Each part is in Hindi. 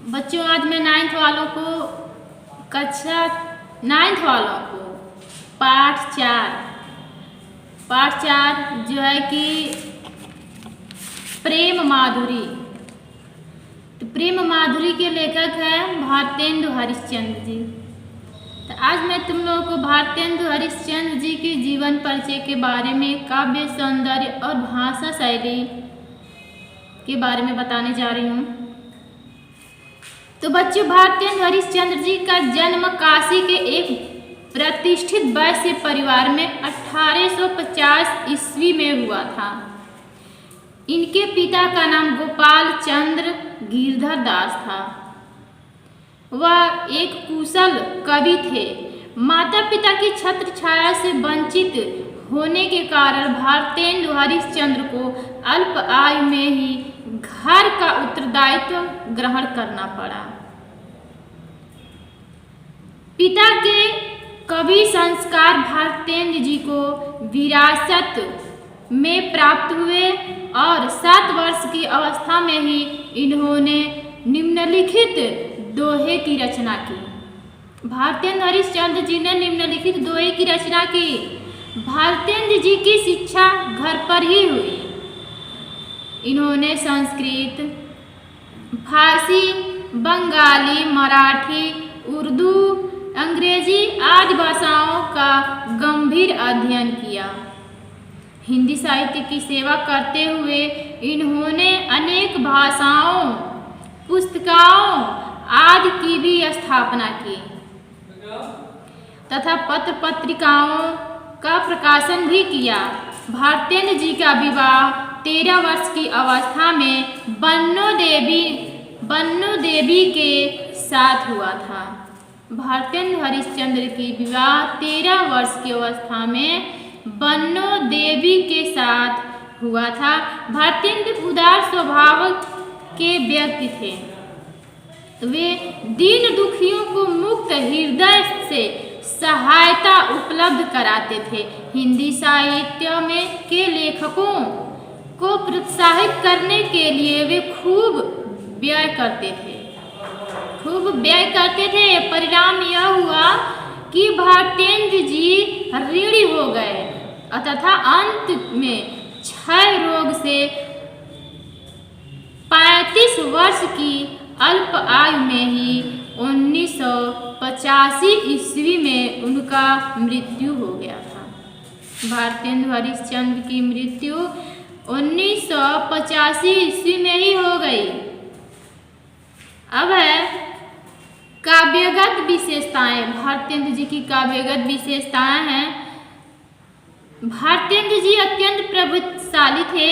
बच्चों, आज मैं नाइन्थ वालों को कक्षा नाइन्थ वालों को पाठ चार जो है कि प्रेम माधुरी। तो प्रेम माधुरी के लेखक हैं भारतेंदु हरिश्चंद्र जी। तो आज मैं तुम लोगों को भारतेंदु हरिश्चंद्र जी के जीवन परिचय के बारे में, काव्य सौंदर्य और भाषा शैली के बारे में बताने जा रही हूँ। तो बच्चों, भारतेंदु हरिश्चंद्र जी का जन्म काशी के एक प्रतिष्ठित वैश्य परिवार में 1850 ईस्वी में हुआ था। इनके पिता का नाम गोपाल चंद्र गिरधर दास था। वह एक कुशल कवि थे। माता पिता की छत्र छाया से वंचित होने के कारण भारतेंदु हरिश्चंद्र को अल्प आयु में ही घर का उत्तरदायित्व ग्रहण करना पड़ा। पिता के कवि संस्कार भारतेंदु जी को विरासत में प्राप्त हुए और 7 वर्ष की अवस्था में ही इन्होंने निम्नलिखित दोहे की रचना की। भारतेंदु हरिश्चंद्र जी ने निम्नलिखित दोहे की रचना की। भारतेंदु जी की शिक्षा घर पर ही हुई। इन्होंने संस्कृत, फारसी, बंगाली, मराठी, उर्दू, अंग्रेजी आदि भाषाओं का गंभीर अध्ययन किया। हिंदी साहित्य की सेवा करते हुए इन्होंने अनेक भाषाओं, पुस्तिकाओं आदि की भी स्थापना की तथा पत्र पत्रिकाओं का प्रकाशन भी किया। भारतेंदु जी का विवाह 13 वर्ष की अवस्था में बन्नो देवी के साथ हुआ था। भारतेंदु हरिश्चंद्र की विवाह 13 वर्ष की अवस्था में बन्नो देवी के साथ हुआ था। भारतेंदु उदार स्वभाव के व्यक्ति थे। वे दीन दुखियों को मुक्त हृदय से सहायता उपलब्ध कराते थे। हिंदी साहित्य में के लेखकों को प्रोत्साहित करने के लिए वे खूब व्यय करते थे। परिणाम यह हुआ कि भारतेंदु जी ऋणी हो गए तथा अंत में क्षय रोग से 35 वर्ष की अल्प आयु में ही 1985 ईस्वी में उनका मृत्यु हो गया था। भारतेंदु हरिश्चंद्र की मृत्यु 1985 ईस्वी में ही हो गई। अब है काव्यगत विशेषताएं। भारतेंदु जी की काव्यगत विशेषताएं हैं। भारतेंदु जी अत्यंत प्रभुशाली थे।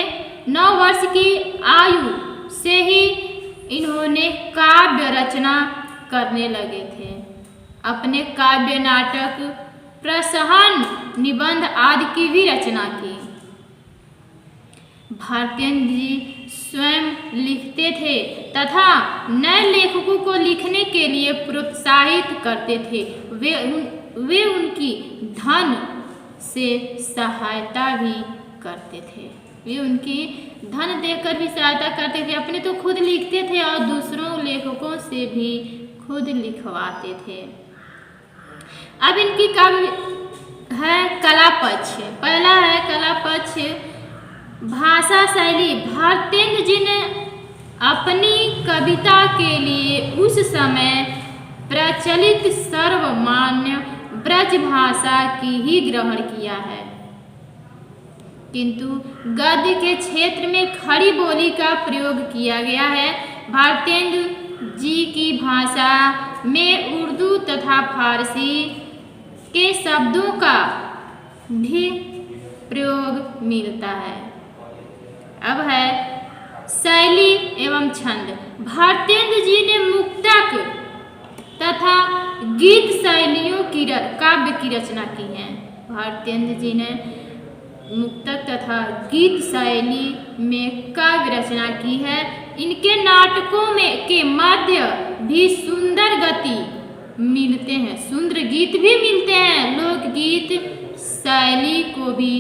9 वर्ष की आयु से ही इन्होंने काव्य रचना करने लगे थे। अपने काव्य, नाटक, प्रसहन, निबंध आदि की भी रचना की। भारतेंदु जी स्वयं लिखते थे तथा नए लेखकों को लिखने के लिए प्रोत्साहित करते थे। वे उनकी धन से सहायता भी करते थे। वे उनकी धन देकर भी सहायता करते थे। अपने तो खुद लिखते थे और दूसरों लेखकों से भी खुद लिखवाते थे। अब इनकी काव्य है कला पक्ष। पहला है कला पक्ष, भाषा शैली। भारतेंदु जी ने अपनी कविता के लिए उस समय प्रचलित सर्वमान्य ब्रज भाषा की ही ग्रहण किया है, किंतु गद्य के क्षेत्र में खड़ी बोली का प्रयोग किया गया है। भारतेंदु जी की भाषा में उर्दू तथा फारसी के शब्दों का भी प्रयोग मिलता है। अब है शैली एवं छंद। भारतेंदु जी ने मुक्तक तथा गीत शैलियों की काव्य की रचना की है। भारतेंदु जी ने मुक्तक तथा गीत शैली में काव्य रचना की है। इनके नाटकों में के मध्य भी सुंदर गति मिलते हैं, सुंदर गीत भी मिलते हैं। लोकगीत शैली को भी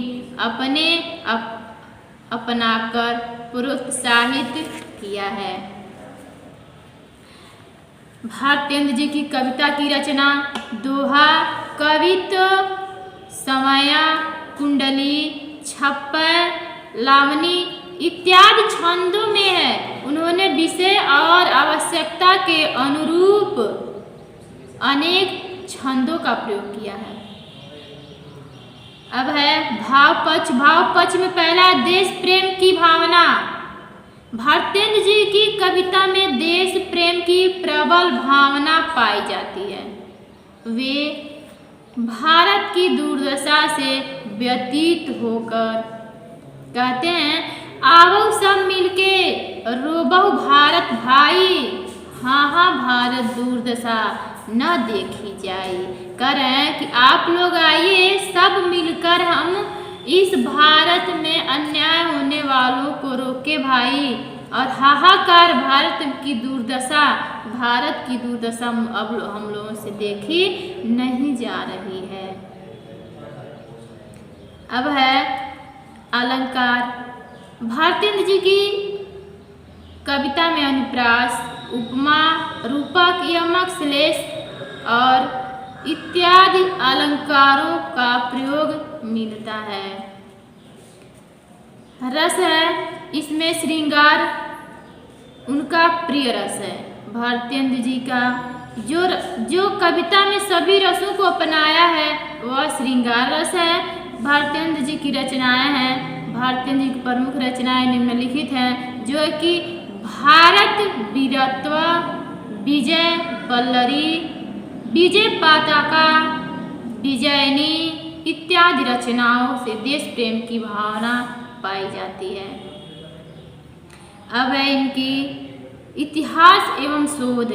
अपनाकर प्रोत्साहित किया है। भारतेंद्र जी की कविता की रचना दोहा, कवित्व, समया, कुंडली, छप्पर, लावनी इत्यादि छंदों में है। उन्होंने विषय और आवश्यकता के अनुरूप अनेक छंदों का प्रयोग किया है। अब है भाव पक्ष। भाव पक्ष में पहला देश प्रेम की भावना। भारतेंद्र जी की कविता में देश प्रेम की प्रबल भावना पाई जाती है। वे भारत की दुर्दशा से व्यतीत होकर कहते हैं, आवो सब मिलके रोबहु भारत भाई, हाँ भारत दुर्दशा न देखी जाए। कह रहे हैं कि आप लोग आइए, सब मिलकर हम इस भारत में अन्याय होने वालों को रोके भाई। और हाहाकार भारत की दुर्दशा अब हम लोगों से देखी नहीं जा रही है। अब है अलंकार। भारतेंद्र जी की कविता में अनुप्रास, उपमा, रूपक, यमक, श्लेष और इत्यादि अलंकारों का प्रयोग मिलता है। रस है, इसमें श्रृंगार उनका प्रिय रस है। भारतेंद्र जी का जो कविता में सभी रसों को अपनाया है वह श्रृंगार रस है। भारतेंद्र जी की रचनाएं हैं, भारतेंद्र जी की प्रमुख रचनाएं निम्नलिखित हैं, जो कि भारत वीरत्व, विजय वल्लरी, विजय पताका, विजयनी इत्यादि रचनाओं से देश प्रेम की भावना पाई जाती है। अब है इनकी इतिहास एवं शोध।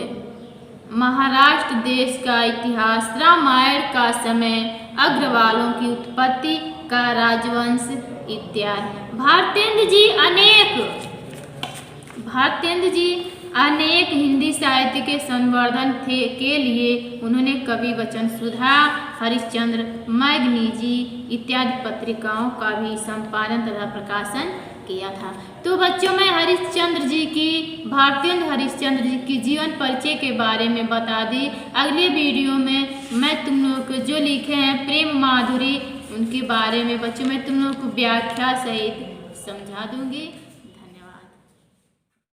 महाराष्ट्र देश का इतिहास, रामायण का समय, अग्रवालों की उत्पत्ति का राजवंश इत्यादि। भारतेंद्र जी अनेक हिंदी साहित्य के संवर्धन के लिए उन्होंने कवि वचन सुधा, हरिश्चंद्र, मैगनीजी इत्यादि पत्रिकाओं का भी संपादन तथा प्रकाशन किया था। तो बच्चों, मैं भारतेंद्र हरिश्चंद्र जी की जीवन परिचय के बारे में बता दी। अगले वीडियो में मैं तुम लोगों को जो लिखे हैं प्रेम माधुरी उनके बारे में बच्चों मैं तुम लोगों को व्याख्या सहित समझा दूंगी।